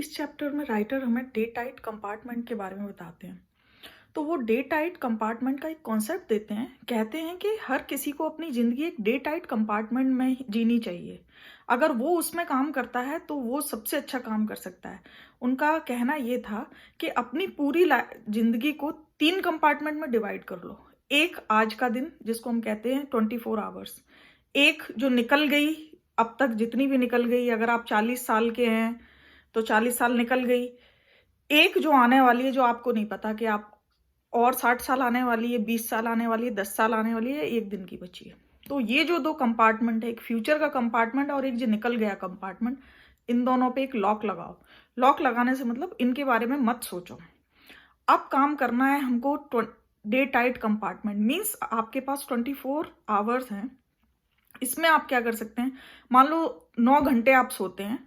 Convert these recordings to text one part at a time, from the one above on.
इस चैप्टर में राइटर हमें डे टाइट कंपार्टमेंट के बारे में बताते हैं। तो वो डे टाइट कंपार्टमेंट का एक कॉन्सेप्ट देते हैं। कहते हैं कि हर किसी को अपनी ज़िंदगी एक डे टाइट कंपार्टमेंट में ही जीनी चाहिए। अगर वो उसमें काम करता है तो वो सबसे अच्छा काम कर सकता है। उनका कहना ये था कि अपनी पूरी ज़िंदगी को 3 कंपार्टमेंट में डिवाइड कर लो। एक आज का दिन जिसको हम कहते हैं 24 आवर्स। एक जो निकल गई, अब तक जितनी भी निकल गई, अगर आप 40 साल के हैं तो 40 साल निकल गई। एक जो आने वाली है, जो आपको नहीं पता कि आप और 60 साल आने वाली है, 20 साल आने वाली है, 10 साल आने वाली है, 1 दिन की बची है। तो ये जो 2 कंपार्टमेंट है, एक फ्यूचर का कंपार्टमेंट और एक जो निकल गया कंपार्टमेंट, इन दोनों पे एक लॉक लगाओ। लॉक लगाने से मतलब इनके बारे में मत सोचो। अब काम करना है हमको डे टाइट कंपार्टमेंट मीन्स आपके पास 24 आवर्स हैं। इसमें आप क्या कर सकते हैं, मान लो 9 घंटे आप सोते हैं,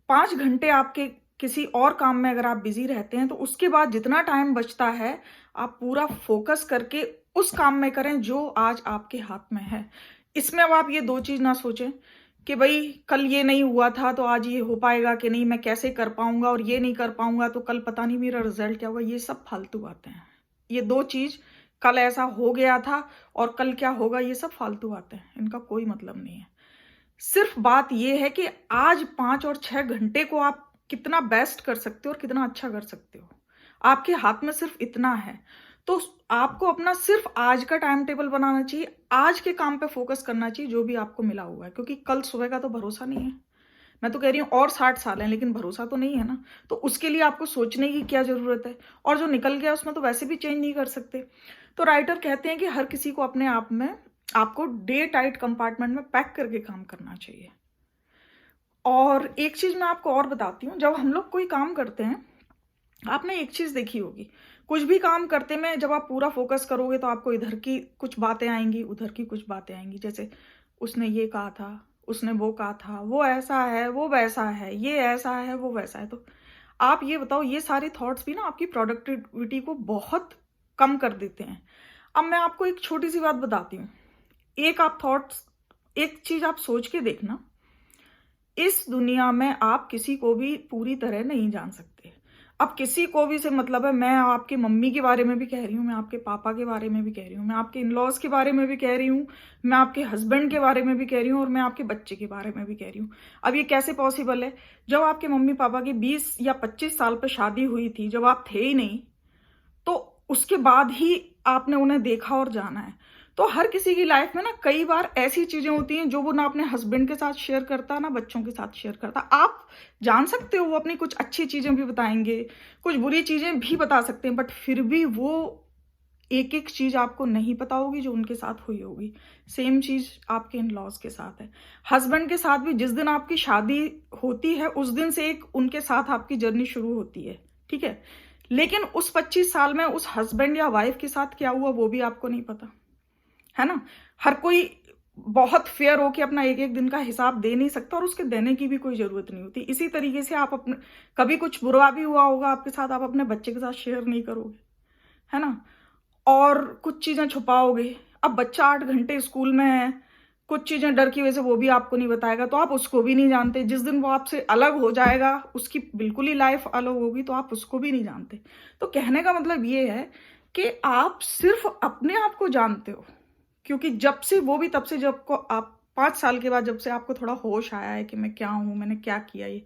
5 घंटे आपके किसी और काम में अगर आप बिजी रहते हैं, तो उसके बाद जितना टाइम बचता है आप पूरा फोकस करके उस काम में करें जो आज आपके हाथ में है। इसमें अब आप ये 2 चीज ना सोचें कि भाई कल ये नहीं हुआ था तो आज ये हो पाएगा कि नहीं, मैं कैसे कर पाऊंगा, और ये नहीं कर पाऊंगा तो कल पता नहीं मेरा रिजल्ट क्या होगा। ये सब फालतू बातें हैं। ये 2 चीज, कल ऐसा हो गया था और कल क्या होगा, ये सब फालतू बातें हैं, इनका कोई मतलब नहीं है। सिर्फ बात ये है कि आज 5 और 6 घंटे को आप कितना बेस्ट कर सकते हो और कितना अच्छा कर सकते हो। आपके हाथ में सिर्फ इतना है। तो आपको अपना सिर्फ आज का टाइम टेबल बनाना चाहिए, आज के काम पे फोकस करना चाहिए जो भी आपको मिला हुआ है, क्योंकि कल सुबह का तो भरोसा नहीं है। मैं तो कह रही हूँ और 60 साल है लेकिन भरोसा तो नहीं है ना। तो उसके लिए आपको सोचने की क्या जरूरत है, और जो निकल गया उसमें तो वैसे भी चेंज नहीं कर सकते। तो राइटर कहते हैं कि हर किसी को अपने आप में आपको डे टाइट कंपार्टमेंट में पैक करके काम करना चाहिए। और एक चीज मैं आपको और बताती हूँ, जब हम लोग कोई काम करते हैं, आपने एक चीज देखी होगी, कुछ भी काम करते में जब आप पूरा फोकस करोगे तो आपको इधर की कुछ बातें आएंगी, उधर की कुछ बातें आएंगी। जैसे उसने ये कहा था, उसने वो कहा था, वो ऐसा है, वो वैसा है, ये ऐसा है, वो वैसा है। तो आप ये बताओ, ये सारे थॉट्स भी ना आपकी प्रोडक्टिविटी को बहुत कम कर देते हैं। अब मैं आपको एक छोटी सी बात बताती हूँ। एक चीज आप सोच के देखना, इस दुनिया में आप किसी को भी पूरी तरह नहीं जान सकते। अब किसी को भी से मतलब है, मैं आपकी मम्मी के बारे में भी कह रही हूँ, मैं आपके पापा के बारे में भी कह रही हूँ, मैं आपके इन-लॉज के बारे में भी कह रही हूँ, मैं आपके हस्बैंड के बारे में भी कह रही हूँ, और मैं आपके बच्चे के बारे में भी कह रही हूँ। अब ये कैसे पॉसिबल है, जब आपके मम्मी पापा की 20 या 25 साल पर शादी हुई थी, जब आप थे ही नहीं, तो उसके बाद ही आपने उन्हें देखा और जाना है। तो हर किसी की लाइफ में ना कई बार ऐसी चीजें होती हैं जो वो ना अपने हस्बैंड के साथ शेयर करता, ना बच्चों के साथ शेयर करता। आप जान सकते हो वो अपनी कुछ अच्छी चीजें भी बताएंगे, कुछ बुरी चीजें भी बता सकते हैं, बट फिर भी वो एक एक चीज आपको नहीं पता होगी जो उनके साथ हुई होगी। सेम चीज आपके इन लॉज के साथ है। हस्बैंड के साथ भी जिस दिन आपकी शादी होती है उस दिन से एक उनके साथ आपकी जर्नी शुरू होती है, ठीक है। लेकिन उस 25 साल में उस हस्बैंड या वाइफ के साथ क्या हुआ वो भी आपको नहीं पता, है ना। हर कोई बहुत फेयर हो कि अपना एक एक दिन का हिसाब दे नहीं सकता, और उसके देने की भी कोई जरूरत नहीं होती। इसी तरीके से आप अपने, कभी कुछ बुरा भी हुआ होगा आपके साथ, आप अपने बच्चे के साथ शेयर नहीं करोगे, है ना, और कुछ चीजें छुपाओगे। अब बच्चा 8 घंटे स्कूल में है, कुछ चीजें डर की वजह से वो भी आपको नहीं बताएगा, तो आप उसको भी नहीं जानते। जिस दिन वो आपसे अलग हो जाएगा, उसकी बिल्कुल ही लाइफ अलग होगी, तो आप उसको भी नहीं जानते। तो कहने का मतलब ये है कि आप सिर्फ अपने आप को जानते हो, क्योंकि जब से, वो भी तब से जब को आप 5 साल के बाद जब से आपको थोड़ा होश आया है कि मैं क्या हूं, मैंने क्या किया ये,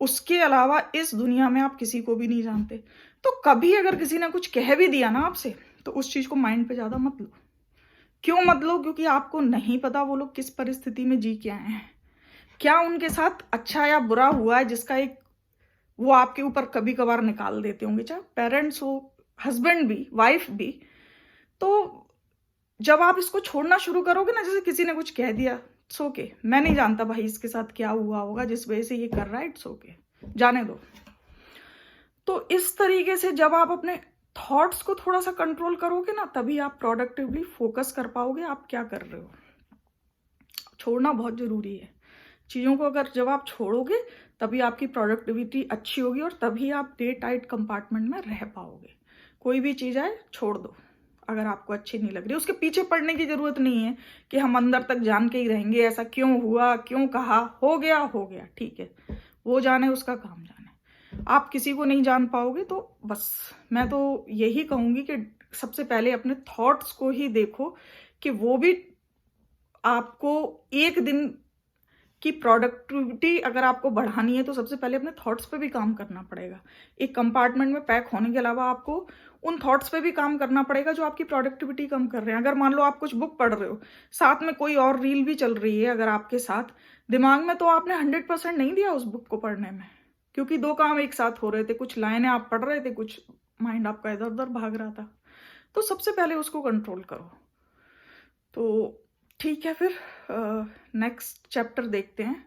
उसके अलावा इस दुनिया में आप किसी को भी नहीं जानते। तो कभी अगर किसी ने कुछ कह भी दिया ना आपसे, तो उस चीज को माइंड पे ज्यादा मत लो। क्यों मत लो, क्योंकि आपको नहीं पता वो लोग किस परिस्थिति में जी के आए हैं, क्या उनके साथ अच्छा या बुरा हुआ है जिसका एक वो आपके ऊपर कभी कभार निकाल देते होंगे, चाहे पेरेंट्स हो, हस्बैंड भी, वाइफ भी। तो जब आप इसको छोड़ना शुरू करोगे ना, जैसे किसी ने कुछ कह दिया, इट्स ओके, मैं नहीं जानता भाई इसके साथ क्या हुआ होगा जिस वजह से ये कर रहा है, इट्स ओके, जाने दो। तो इस तरीके से जब आप अपने थॉट्स को थोड़ा सा कंट्रोल करोगे ना, तभी आप प्रोडक्टिवली फोकस कर पाओगे आप क्या कर रहे हो। छोड़ना बहुत जरूरी है चीजों को। अगर जब आप छोड़ोगे तभी आपकी प्रोडक्टिविटी अच्छी होगी, और तभी आप डे टाइट कंपार्टमेंट में रह पाओगे। कोई भी चीज है छोड़ दो, अगर आपको अच्छी नहीं लग रही, उसके पीछे पड़ने की जरूरत नहीं है कि हम अंदर तक जान के ही रहेंगे ऐसा क्यों हुआ, क्यों कहा, हो गया ठीक है, वो जाने, उसका काम जाने। आप किसी को नहीं जान पाओगे। तो बस मैं तो यही कहूँगी कि सबसे पहले अपने थॉट्स को ही देखो कि वो भी आपको एक दिन की प्रोडक्टिविटी अगर आपको बढ़ानी है तो सबसे पहले अपने थॉट्स पे भी काम करना पड़ेगा। एक कंपार्टमेंट में पैक होने के अलावा आपको उन थॉट्स पे भी काम करना पड़ेगा जो आपकी प्रोडक्टिविटी कम कर रहे हैं। अगर मान लो आप कुछ बुक पढ़ रहे हो, साथ में कोई और रील भी चल रही है अगर आपके साथ, दिमाग में तो आपने 100% नहीं दिया उस बुक को पढ़ने में, क्योंकि 2 काम एक साथ हो रहे थे। कुछ लाइनें आप पढ़ रहे थे, कुछ माइंड आपका इधर-उधर भाग रहा था। तो सबसे पहले उसको कंट्रोल करो। तो ठीक है, फिर नेक्स्ट चैप्टर देखते हैं।